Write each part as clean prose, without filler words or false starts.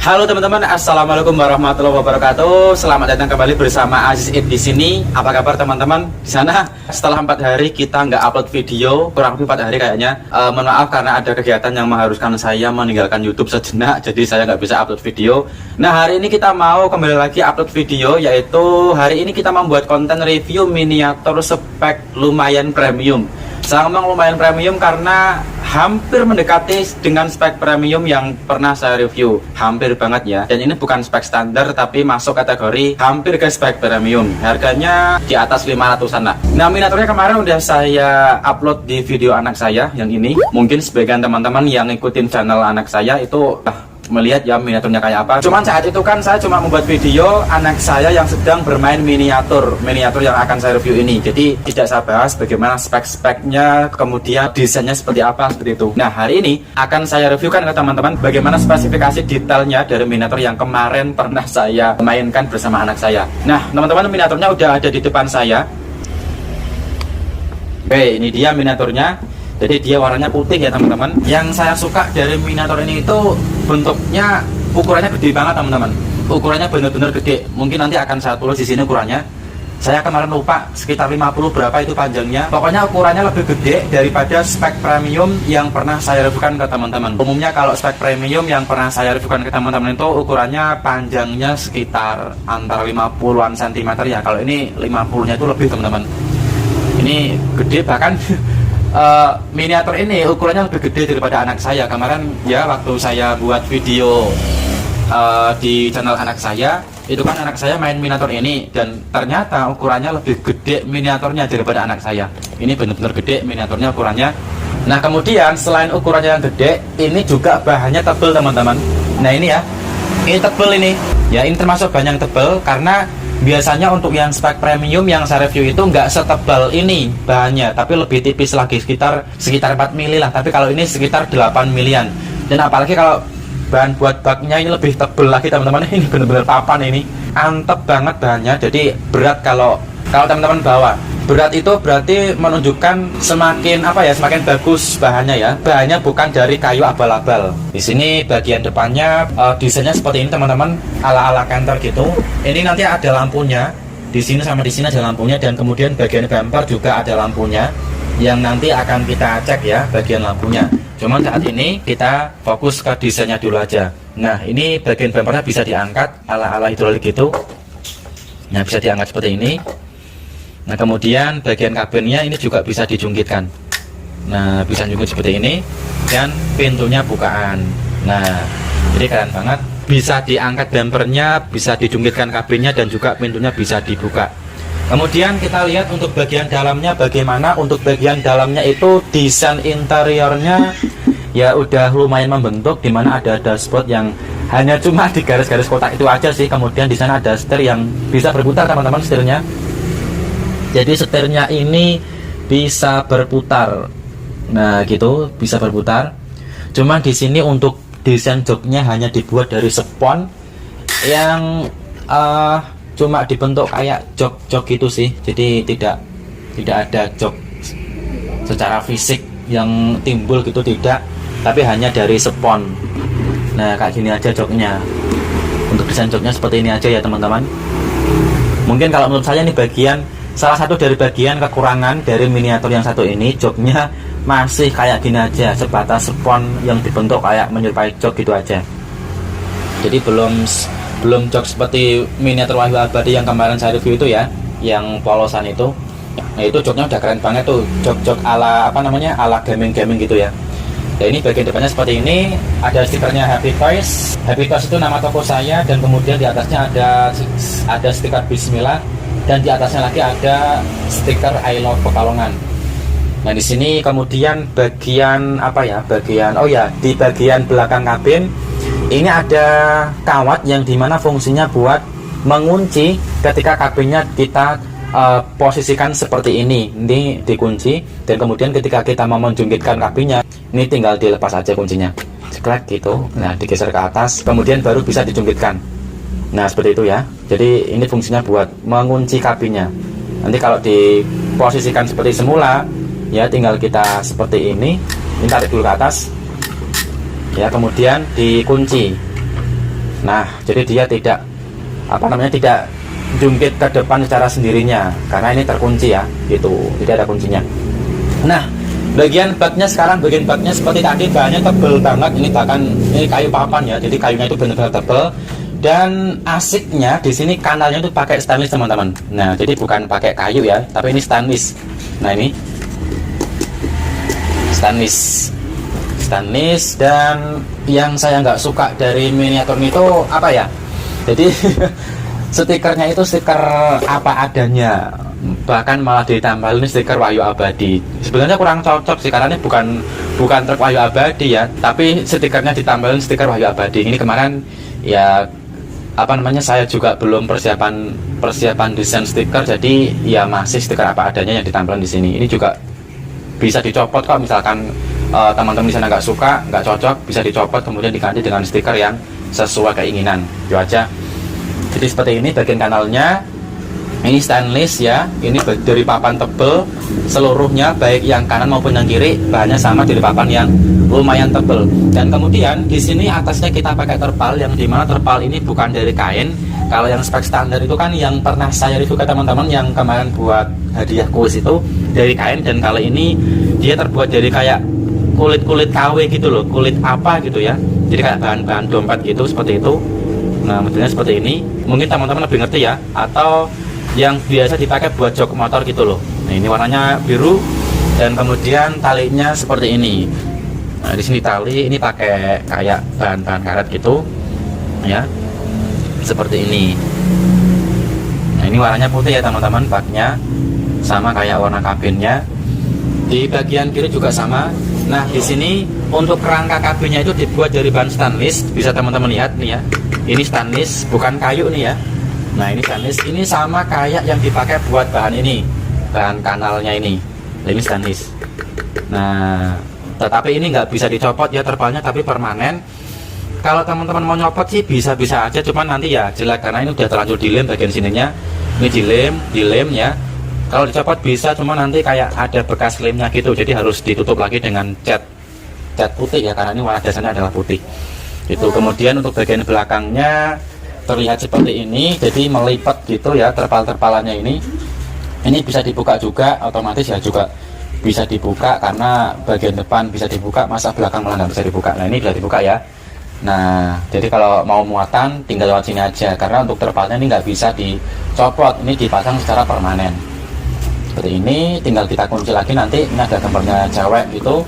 Halo teman-teman, assalamualaikum warahmatullahi wabarakatuh. Selamat datang kembali bersama Aziz Id di sini. Apa kabar teman-teman di sana? Setelah 4 hari kita nggak upload video, kurang lebih 4 hari kayaknya. Mohon maaf karena ada kegiatan yang mengharuskan saya meninggalkan YouTube sejenak, jadi saya nggak bisa upload video. Nah, hari ini kita mau kembali lagi upload video, yaitu hari ini kita membuat konten review miniatur spek lumayan premium. Saya ngomong lumayan premium karena hampir mendekati dengan spek premium yang pernah saya review. Hampir banget ya. Dan ini bukan spek standar tapi masuk kategori hampir ke spek premium. Harganya di atas 500-an lah. Nah, miniaturnya kemarin udah saya upload di video anak saya yang ini. Mungkin sebagian teman-teman yang ngikutin channel anak saya itu melihat ya miniaturnya kayak apa. Cuman saat itu kan saya cuma membuat video anak saya yang sedang bermain miniatur yang akan saya review ini. Jadi tidak saya bahas bagaimana spek-speknya, kemudian desainnya seperti apa, seperti itu. Nah, hari ini akan saya reviewkan ke teman-teman bagaimana spesifikasi detailnya dari miniatur yang kemarin pernah saya mainkan bersama anak saya. Nah, teman-teman, miniaturnya udah ada di depan saya. Oke, ini dia miniaturnya. Jadi dia warnanya putih ya teman-teman. Yang saya suka dari miniatur ini itu bentuknya, ukurannya gede banget teman-teman. Ukurannya bener-bener gede. Mungkin nanti akan saya tulis di sini ukurannya. Saya kemarin lupa sekitar 50 berapa itu panjangnya. Pokoknya ukurannya lebih gede daripada spek premium yang pernah saya reviewkan ke teman-teman. Umumnya kalau spek premium yang pernah saya reviewkan ke teman-teman itu ukurannya panjangnya sekitar antara 50-an cm ya. Kalau ini 50-nya itu lebih teman-teman. Ini gede, bahkan miniatur ini ukurannya lebih gede daripada anak saya. Kemarin ya waktu saya buat video di channel anak saya, itu kan anak saya main miniatur ini dan ternyata ukurannya lebih gede miniaturnya daripada anak saya. Ini benar-benar gede miniaturnya ukurannya. Nah, kemudian selain ukurannya yang gede, ini juga bahannya tebal teman-teman. Nah, ini ya, ini tebal ini. Ya, ini termasuk bahan yang tebal karena biasanya untuk yang spek premium yang saya review itu nggak setebal ini bahannya, tapi lebih tipis lagi, sekitar 4 mili lah. Tapi kalau ini sekitar 8 milian. Dan apalagi kalau bahan buat baknya ini lebih tebal lagi teman-teman. Ini bener-bener papan, ini antep banget bahannya. Jadi berat kalau teman-teman bawa. Berat itu berarti menunjukkan semakin semakin bagus bahannya ya. Bahannya bukan dari kayu abal-abal. Di sini bagian depannya desainnya seperti ini teman-teman, ala-ala kantor gitu. Ini nanti ada lampunya. Di sini sama di sini ada lampunya, dan kemudian bagian bumper juga ada lampunya yang nanti akan kita cek ya bagian lampunya. Cuman saat ini kita fokus ke desainnya dulu aja. Nah, ini bagian bumpernya bisa diangkat ala-ala hidrolik gitu. Nah, bisa diangkat seperti ini. Nah, kemudian bagian kabinnya ini juga bisa dijungkitkan. Nah, bisa jungkit seperti ini, dan pintunya bukaan. Nah, jadi keren banget. Bisa diangkat bumpernya, bisa dijungkitkan kabinnya, dan juga pintunya bisa dibuka. Kemudian kita lihat untuk bagian dalamnya bagaimana. Untuk bagian dalamnya itu desain interiornya ya udah lumayan membentuk, dimana ada dashboard yang hanya cuma di garis-garis kotak itu aja sih. Kemudian di sana ada setir yang bisa berputar teman-teman, setirnya. Jadi setirnya ini bisa berputar. Nah, gitu, bisa berputar. Cuman di sini untuk desain joknya hanya dibuat dari spons yang cuma dibentuk kayak jok-jok gitu sih. Jadi tidak ada jok secara fisik yang timbul gitu, tidak. Tapi hanya dari spons. Nah, kayak gini aja joknya. Untuk desain joknya seperti ini aja ya teman-teman. Mungkin kalau menurut saya ini salah satu dari bagian kekurangan dari miniatur yang satu ini, joknya masih kayak gini aja, sebatas spons yang dibentuk kayak menyerupai jok gitu aja. Jadi belum jok seperti miniatur Wahyu Abadi yang kemarin saya review itu ya, yang polosan itu. Nah, itu joknya udah keren banget tuh, jok ala ala gaming gitu ya. Nah, ini bagian depannya seperti ini, ada stikernya Happy Toys. Happy Toys itu nama toko saya, dan kemudian di atasnya ada stiker Bismillah. Dan di atasnya lagi ada stiker I Love Pekalongan. Nah, di sini kemudian bagian di bagian belakang kabin ini ada kawat yang dimana fungsinya buat mengunci ketika kabinnya kita posisikan seperti ini. Ini dikunci, dan kemudian ketika kita mau menjungkitkan kabinnya, ini tinggal dilepas aja kuncinya, ceklek gitu. Nah, digeser ke atas, kemudian baru bisa dijungkitkan. Nah, seperti itu ya. Jadi ini fungsinya buat mengunci kabinnya. Nanti kalau diposisikan seperti semula ya, tinggal kita seperti ini tarik dulu ke atas ya, kemudian dikunci. Nah, jadi dia tidak tidak jungkit ke depan secara sendirinya karena ini terkunci ya, gitu, tidak ada kuncinya. Nah, bagian baknya sekarang, bagian baknya seperti tadi bahannya tebel banget, ini bahkan ini kayu papan ya, jadi kayunya itu benar-benar tebel. Dan asiknya di sini kanalnya itu pakai stainless teman-teman. Nah, jadi bukan pakai kayu ya, tapi ini stainless. Nah, ini stainless. Dan yang saya nggak suka dari miniatur itu apa ya? Jadi stikernya itu stiker apa adanya, bahkan malah ditambah ini stiker Wahyu Abadi. Sebenarnya kurang cocok sih karena ini bukan truk Wahyu Abadi ya, tapi stikernya ditambahin stiker Wahyu Abadi. Ini kemarin ya saya juga belum persiapan desain stiker, jadi ya masih stiker apa adanya yang ditambahkan di sini. Ini juga bisa dicopot kok, misalkan teman-teman di sana nggak suka, nggak cocok, bisa dicopot kemudian diganti dengan stiker yang sesuai keinginan. Itu aja. Jadi seperti ini bagian kanalnya. Ini stainless ya, ini dari papan tebel seluruhnya, baik yang kanan maupun yang kiri bahannya sama dari papan yang lumayan tebel. Dan kemudian di sini atasnya kita pakai terpal, yang dimana terpal ini bukan dari kain. Kalau yang spek standar itu kan yang pernah saya review ke teman-teman yang kemarin buat hadiah kuis itu dari kain, dan kali ini dia terbuat dari kayak kulit KW gitu loh, kulit apa gitu ya. Jadi kayak bahan-bahan dompet gitu, seperti itu. Nah, modelnya seperti ini. Mungkin teman-teman lebih ngerti ya, atau yang biasa dipakai buat jok motor gitu loh. Nah, ini warnanya biru dan kemudian talinya seperti ini. Nah, di sini tali ini pakai kayak bahan-bahan karet gitu ya, seperti ini. Nah, ini warnanya putih ya teman-teman, baknya sama kayak warna kabinnya. Di bagian kiri juga sama. Nah, di sini untuk kerangka kabinnya itu dibuat dari bahan stainless, bisa teman-teman lihat nih ya. Ini stainless, bukan kayu nih ya. Nah, ini stainless, ini sama kayak yang dipakai buat bahan ini, bahan kanalnya ini. Ini stainless. Nah, tetapi ini nggak bisa dicopot ya terpalnya, tapi permanen. Kalau teman-teman mau nyopot sih bisa-bisa aja, cuman nanti ya jelek karena ini udah terlanjur dilem bagian sininya. Ini dilem ya. Kalau dicopot bisa, cuma nanti kayak ada bekas lemnya gitu, jadi harus ditutup lagi dengan cat putih ya, karena ini warna dasarnya adalah putih. Itu kemudian untuk bagian belakangnya terlihat seperti ini, jadi melipat gitu ya terpal-terpalannya ini. Ini bisa dibuka juga, otomatis ya juga bisa dibuka karena bagian depan bisa dibuka, masa belakang malah nggak bisa dibuka. Nah, ini bisa dibuka ya. Nah, jadi kalau mau muatan tinggal lewat sini aja, karena untuk terpalnya ini nggak bisa dicopot, ini dipasang secara permanen. Seperti ini, tinggal kita kunci lagi nanti. Ini ada gambarnya cewek gitu.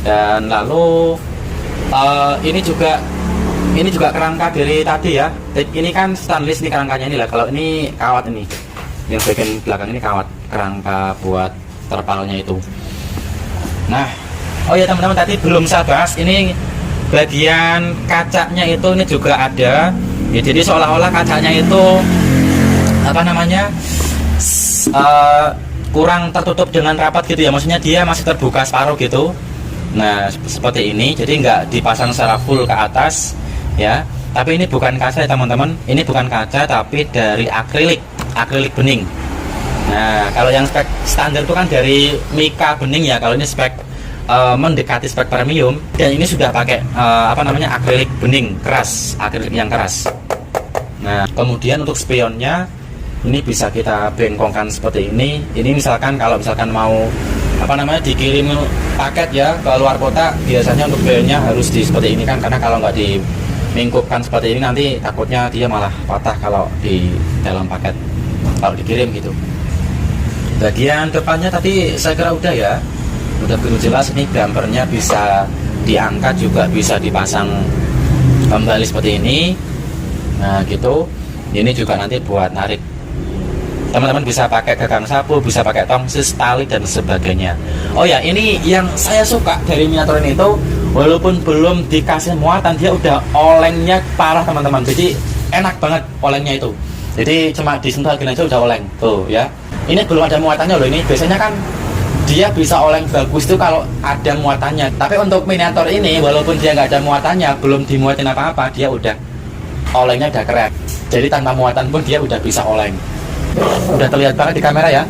Dan lalu ini juga kerangka dari tadi ya. Ini kan stainless nih kerangkanya ini lah. Kalau ini kawat ini, yang bagian belakang ini kawat, kerangka buat terpalnya itu. Nah, oh ya teman-teman, tadi belum saya bahas, ini bagian kacanya itu ini juga ada ya, jadi seolah-olah kacanya itu kurang tertutup dengan rapat gitu ya, maksudnya dia masih terbuka separuh gitu. Nah, seperti ini, jadi nggak dipasang secara full ke atas ya. Tapi ini bukan kaca ya teman-teman, ini bukan kaca tapi dari akrilik bening. Nah, kalau yang spek standar itu kan dari mika bening ya, kalau ini spek mendekati spek premium, dan ini sudah pakai akrilik bening keras, akrilik yang keras. Nah, kemudian untuk spionnya ini bisa kita bengkongkan seperti ini. Ini misalkan kalau mau dikirim paket ya ke luar kota, biasanya untuk spionnya harus seperti ini kan, karena kalau nggak dimingkupkan seperti ini nanti takutnya dia malah patah kalau di dalam paket kalau dikirim gitu. Bagian depannya tadi saya kira udah ya, udah begitu jelas. Ini bumpernya bisa diangkat juga bisa dipasang kembali seperti ini. Nah gitu, ini juga nanti buat narik, teman-teman bisa pakai gagang sapu, bisa pakai tongsis, tali dan sebagainya. Oh ya, ini yang saya suka dari miniatur ini itu, walaupun belum dikasih muatan, dia udah olengnya parah teman-teman. Jadi enak banget olengnya itu, jadi cuma disentuh aja udah oleng tuh ya. Ini belum ada muatannya loh. Ini biasanya kan dia bisa oleng bagus tuh kalau ada muatannya, tapi untuk miniatur ini walaupun dia nggak ada muatannya, belum dimuatin apa-apa, dia udah olengnya udah keren. Jadi tanpa muatan pun dia udah bisa oleng. Udah terlihat banget di kamera ya.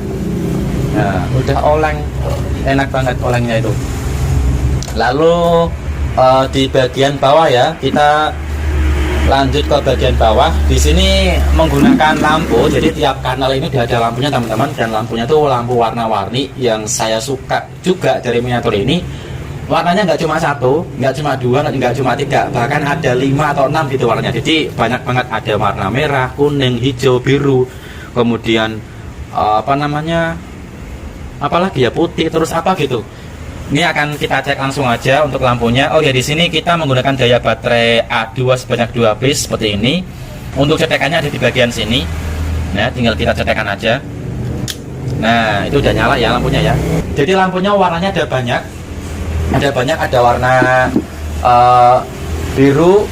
Nah, udah oleng, enak banget olengnya itu. Lalu di bagian bawah ya, kita Lanjut ke bagian bawah. Di sini menggunakan lampu. Jadi tiap kanal ini udah ada lampunya teman-teman, dan lampunya tuh lampu warna-warni yang saya suka juga dari miniatur ini. Warnanya nggak cuma satu, nggak cuma dua, nggak cuma tiga, bahkan ada 5 atau 6 gitu warnanya. Jadi banyak banget, ada warna merah, kuning, hijau, biru, kemudian apa namanya, apalagi ya, putih, terus apa gitu. Ini akan kita cek langsung aja untuk lampunya. Oh ya, di sini kita menggunakan daya baterai A2 sebanyak 2 piece seperti ini. Untuk cetekannya ada di bagian sini. Nah, tinggal kita cetekan aja. Nah, itu udah nyala ya lampunya ya. Jadi lampunya warnanya ada banyak. Ada warna biru,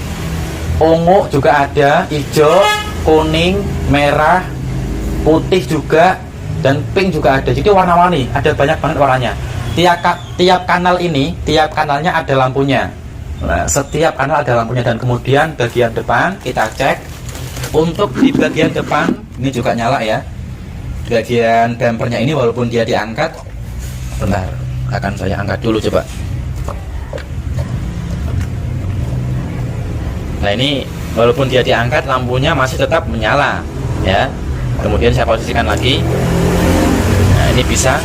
ungu juga ada, hijau, kuning, merah, putih juga, dan pink juga ada. Jadi warna-warni, ada banyak banget warnanya. Tiap kanal ini, tiap kanalnya ada lampunya. Nah, setiap kanal ada lampunya. Dan kemudian bagian depan kita cek. Untuk di bagian depan ini juga nyala ya. Bagian bumpernya ini walaupun dia diangkat, bentar, akan saya angkat dulu coba. Nah, ini walaupun dia diangkat, lampunya masih tetap menyala ya. Kemudian saya posisikan lagi. Nah, ini bisa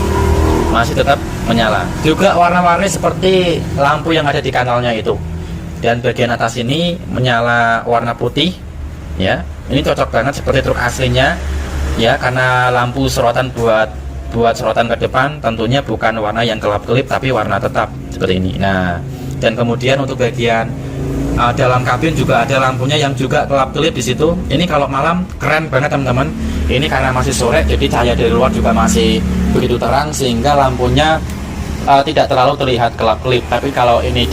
masih tetap menyala. Juga warna-warni seperti lampu yang ada di kanalnya itu. Dan bagian atas ini menyala warna putih ya. Ini cocok banget seperti truk aslinya ya, karena lampu sorotan buat sorotan ke depan tentunya bukan warna yang kelap-kelip, tapi warna tetap seperti ini. Nah, dan kemudian untuk bagian dalam kabin juga ada lampunya yang juga kelap-kelip di situ. Ini kalau malam keren banget teman-teman. Ini karena masih sore, jadi cahaya dari luar juga masih begitu terang, sehingga lampunya tidak terlalu terlihat kelap-kelip. Tapi kalau ini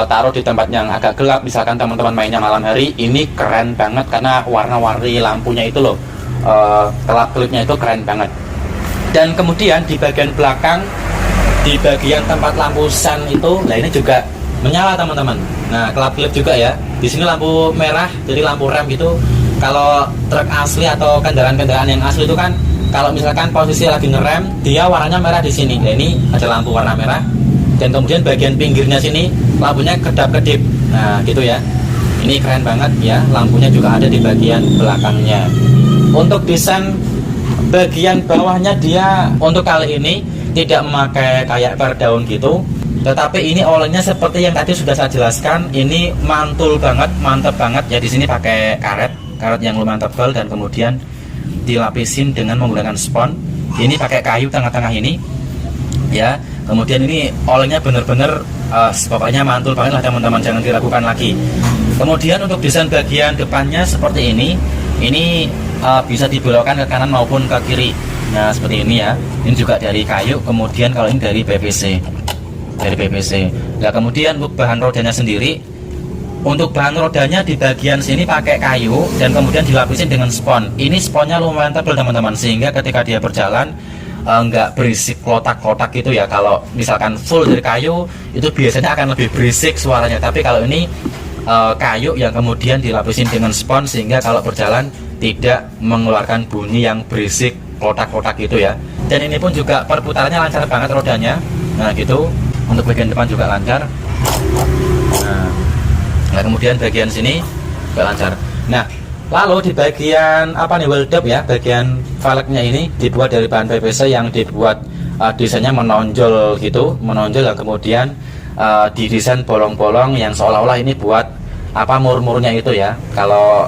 taruh di tempat yang agak gelap, misalkan teman-teman mainnya malam hari, ini keren banget karena warna-warni lampunya itu loh, kelap-kelipnya itu keren banget. Dan kemudian di bagian belakang, di bagian tempat lampu sun itu, nah ini juga menyala teman-teman. Nah, kelap-kelip juga ya. Di sini lampu merah, jadi lampu rem gitu. Kalau truk asli atau kendaraan-kendaraan yang asli itu kan, kalau misalkan posisi lagi ngerem, dia warnanya merah di sini. Nah, ini ada lampu warna merah. Dan kemudian bagian pinggirnya sini lampunya kedap-kedip. Nah, gitu ya. Ini keren banget ya. Lampunya juga ada di bagian belakangnya. Untuk desain bagian bawahnya, dia untuk kali ini tidak memakai kayak per daun gitu. Tetapi ini olengnya seperti yang tadi sudah saya jelaskan, ini mantul banget, mantap banget ya. Di sini pakai karet yang lumayan tebal, dan kemudian dilapisin dengan menggunakan spons. Ini pakai kayu tengah-tengah ini ya. Kemudian ini olengnya bener-bener pokoknya mantul banget lah teman-teman, jangan diragukan lagi. Kemudian untuk desain bagian depannya seperti ini bisa dibelokkan ke kanan maupun ke kiri. Nah, seperti ini ya. Ini juga dari kayu, kemudian kalau ini dari PVC. Nah, kemudian untuk bahan rodanya sendiri, untuk bahan rodanya di bagian sini pakai kayu, dan kemudian dilapisin dengan spons. Ini sponsnya lumayan tebal teman-teman, sehingga ketika dia berjalan nggak berisik klotak-klotak gitu ya. Kalau misalkan full dari kayu itu biasanya akan lebih berisik suaranya, tapi kalau ini kayu yang kemudian dilapisin dengan spons, sehingga kalau berjalan tidak mengeluarkan bunyi yang berisik klotak-klotak gitu ya. Dan ini pun juga perputarannya lancar banget rodanya. Nah, gitu. Untuk bagian depan juga lancar. Nah, kemudian bagian sini juga lancar. Nah, lalu di bagian wheel dub ya, bagian velgnya ini dibuat dari bahan PVC yang dibuat desainnya menonjol gitu, menonjol, dan kemudian didesain bolong-bolong yang seolah-olah ini buat mur-murnya itu ya. Kalau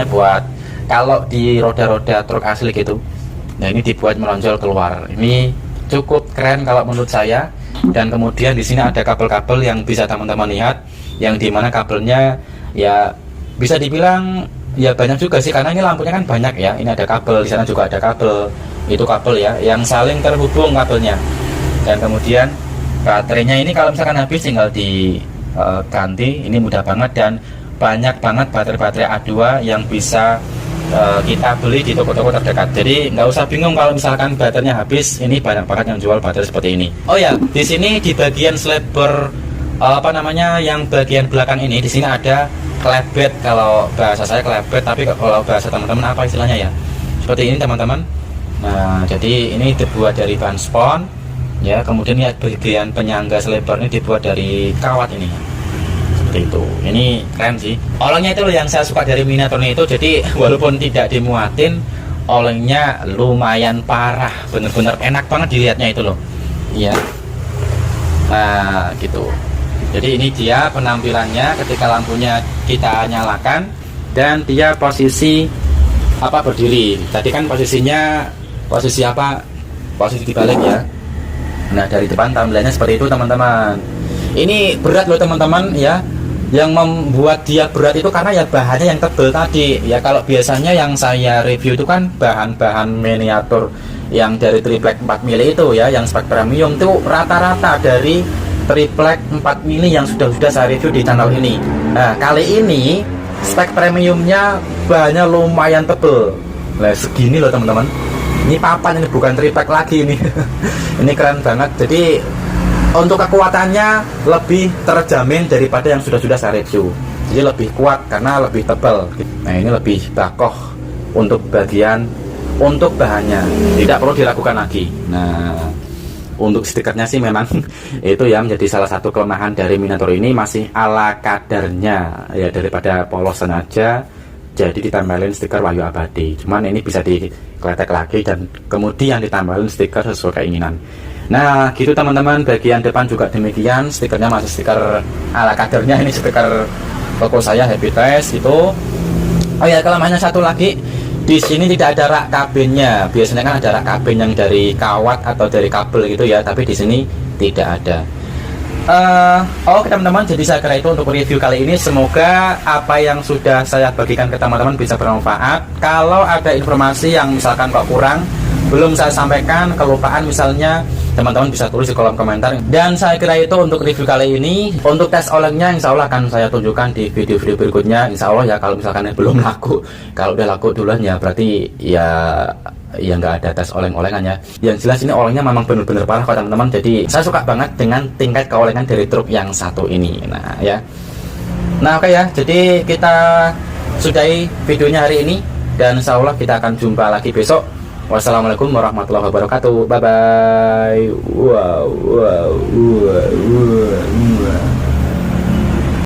buat kalau di roda-roda truk asli gitu. Nah, ini dibuat menonjol keluar. Ini cukup keren kalau menurut saya. Dan kemudian di sini ada kabel-kabel yang bisa teman-teman lihat, yang dimana kabelnya ya bisa dibilang ya banyak juga sih, karena ini lampunya kan banyak ya. Ini ada kabel, di sana juga ada kabel, itu kabel ya yang saling terhubung kabelnya. Dan kemudian baterainya ini kalau misalkan habis tinggal diganti, ini mudah banget. Dan banyak banget baterai-baterai A2 yang bisa kita beli di toko-toko terdekat. Jadi nggak usah bingung kalau misalkan baterainya habis. Ini banyak banget yang jual baterai seperti ini. Oh ya, di sini di bagian slipper yang bagian belakang ini, di sini ada klebet. Kalau bahasa saya klebet, tapi kalau bahasa teman-teman apa istilahnya ya? Seperti ini teman-teman. Nah, jadi ini dibuat dari bahan spons ya. Kemudian ya bagian penyangga slipper ini dibuat dari kawat ini. Seperti seperti itu. Ini keren sih. Olengnya itu loh yang saya suka dari Minator ini itu. Jadi walaupun tidak dimuatin, olengnya lumayan parah, bener-bener enak banget dilihatnya itu loh. Iya. Nah gitu. Jadi ini dia penampilannya ketika lampunya kita nyalakan, dan dia posisi apa, berdiri. Tadi kan posisinya posisi apa, posisi dibalik ya. Nah dari depan tampilannya seperti itu teman-teman. Ini berat loh teman-teman ya. Yang membuat dia berat itu karena ya bahannya yang tebel tadi ya. Kalau biasanya yang saya review itu kan bahan-bahan miniatur yang dari triplek 4 mili itu ya, yang spek premium itu rata-rata dari triplek 4 mili yang sudah saya review di channel ini. Nah kali ini spek premiumnya bahannya lumayan tebel. Nah segini loh teman-teman. Ini papan, ini bukan triplek lagi ini. Ini keren banget. Jadi untuk kekuatannya lebih terjamin daripada yang sudah saya review. Jadi lebih kuat karena lebih tebal. Nah ini lebih bakoh untuk bagian, untuk bahannya tidak perlu diragukan lagi. Nah untuk stikernya sih memang itu ya menjadi salah satu kelemahan dari Minator ini, masih ala kadarnya ya, daripada polosan aja jadi ditempelin stiker Wahyu Abadi. Cuman ini bisa dikletek lagi dan kemudian ditambahkan stiker sesuai keinginan. Nah gitu teman-teman. Bagian depan juga demikian, stikernya masih stiker ala kadarnya. Ini stiker toko saya Happy Test gitu. Oh ya, kelemahannya satu lagi, di sini tidak ada rak kabinnya. Biasanya kan ada rak kabin yang dari kawat atau dari kabel gitu ya, tapi di sini tidak ada. Oke teman-teman, jadi saya kira itu untuk review kali ini. Semoga apa yang sudah saya bagikan ke teman-teman bisa bermanfaat. Kalau ada informasi yang misalkan kok kurang, belum saya sampaikan, kelupaan misalnya, teman-teman bisa tulis di kolom komentar. Dan saya kira itu untuk review kali ini. Untuk tes olengnya insya Allah akan saya tunjukkan di video-video berikutnya, insya Allah ya. Kalau misalkan belum laku, kalau udah laku duluan ya berarti ya nggak ada tes oleng-olengannya. Yang jelas ini olengnya memang benar-benar parah kok teman-teman. Jadi saya suka banget dengan tingkat keolengan dari truk yang satu ini. Nah ya, nah oke ya, jadi kita sudahi videonya hari ini, dan insya Allah kita akan jumpa lagi besok. Wassalamualaikum warahmatullahi wabarakatuh. Bye bye. Wow.